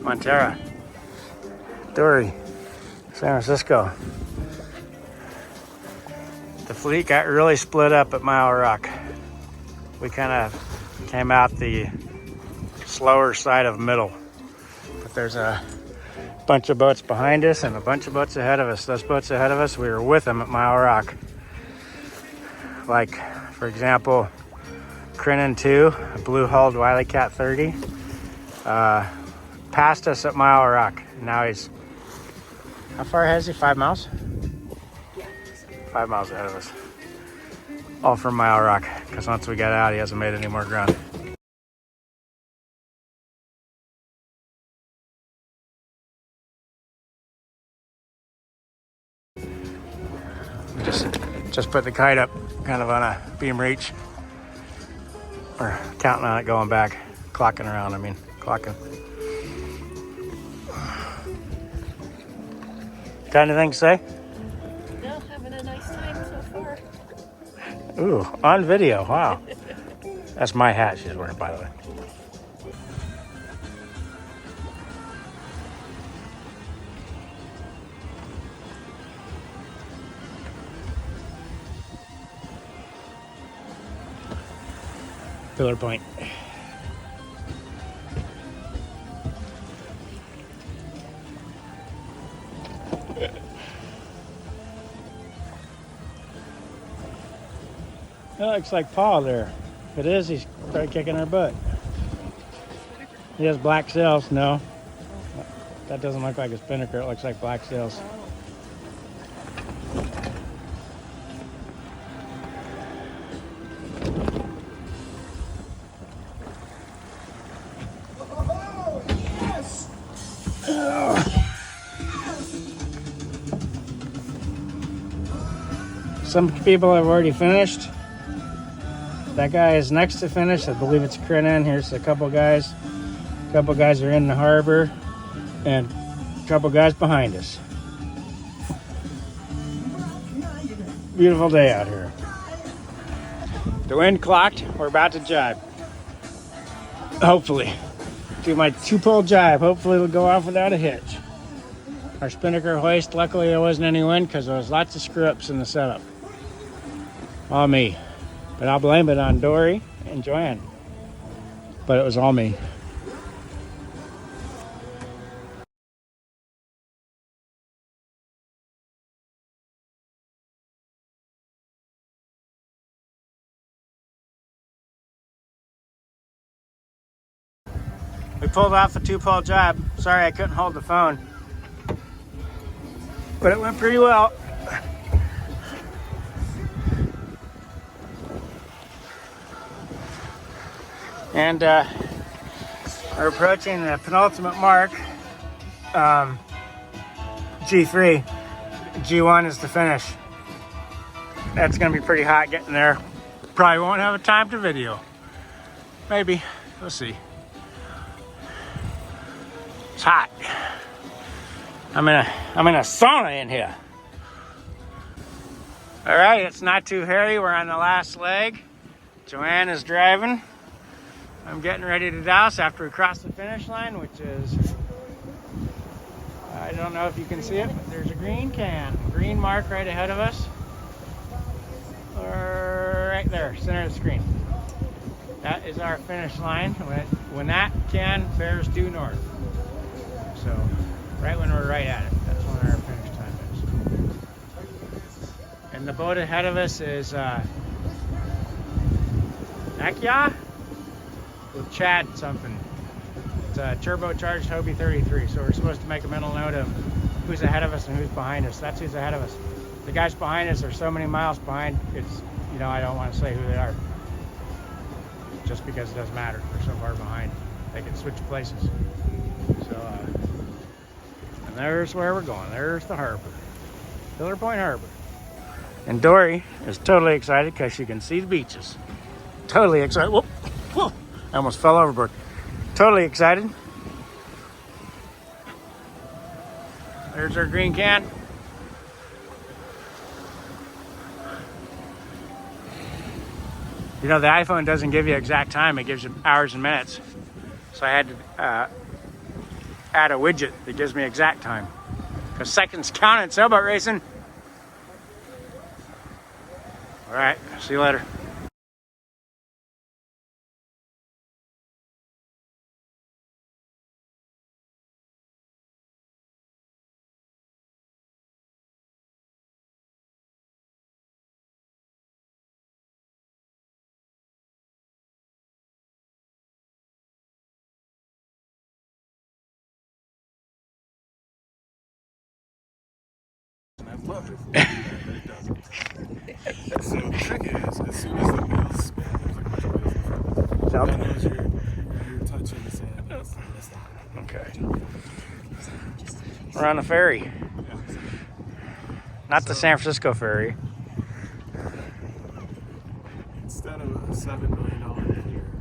Montera, Dory, San Francisco. The fleet got really split up at Mile Rock. We kind of came out the slower side of middle. But there's a bunch of boats behind us and a bunch of boats ahead of us. Those boats ahead of us, we were with them at Mile Rock. Like, for example, Crinan 2, a blue-hulled Wiley Cat 30, passed us at Mile Rock. Now he's, how far ahead is he? 5 miles? 5 miles ahead of us. All from Mile Rock, because once we got out, he hasn't made any more ground. Just put the kite up kind of on a beam reach. Or counting on it going back. Clocking around, I mean. Clocking. Got anything to say? No, having a nice time so far. Ooh, on video, wow. That's my hat she's wearing, by the way. Pillar Point. That looks like Paw there. If it is, he's probably kicking our butt. He has black sails. No, that doesn't look like a spinnaker. It looks like black sails. Some people have already finished. That guy is next to finish. I believe it's Crinan. Here's a couple guys. A couple guys are in the harbor, and a couple guys behind us. Beautiful day out here. The wind clocked. We're about to jibe. Hopefully. Do my 2-pole jibe. Hopefully it'll go off without a hitch. Our spinnaker hoist, luckily there wasn't any wind because there was lots of screw-ups in the setup. All me. But I'll blame it on Dory and Joanne. But it was all me. We pulled off a 2-pole jibe. Sorry I couldn't hold the phone. But it went pretty well. And we're approaching the penultimate mark. G3. G1 is the finish. That's gonna be pretty hot getting there. Probably won't have a time to video. Maybe, we'll see. It's hot. I'm in a sauna in here. All right, it's not too hairy. We're on the last leg. Joanne is driving. I'm getting ready to douse after we cross the finish line, which is, I don't know if you can see it, but there's a green green mark right ahead of us. Right there, center of the screen. That is our finish line. When that can bears due north. So, right when we're right at it, that's when our finish time is. And the boat ahead of us is Akia with Chad something. It's a turbocharged Hobie 33, so we're supposed to make a mental note of who's ahead of us and who's behind us. That's who's ahead of us. The guys behind us are so many miles behind, it's, you know, I don't want to say who they are. Just because it doesn't matter. They're so far behind. They can switch places. So, and there's where we're going. There's the harbor. Pillar Point Harbor. And Dory is totally excited because she can see the beaches. Totally excited. Whoop, whoa, I almost fell overboard. Totally excited. There's our green can. You know, the iPhone doesn't give you exact time, it gives you hours and minutes. So I had to add a widget that gives me exact time. Because seconds count in sailboat racing. All right, see you later. I love it. So the trick is, as soon as the wheels spin, there's like a bunch of wheels in front of it. Yep. That knows you're touching the sand. That's the Okay. We're on the ferry. Yeah. Not the San Francisco ferry. Instead of a $7 million pier,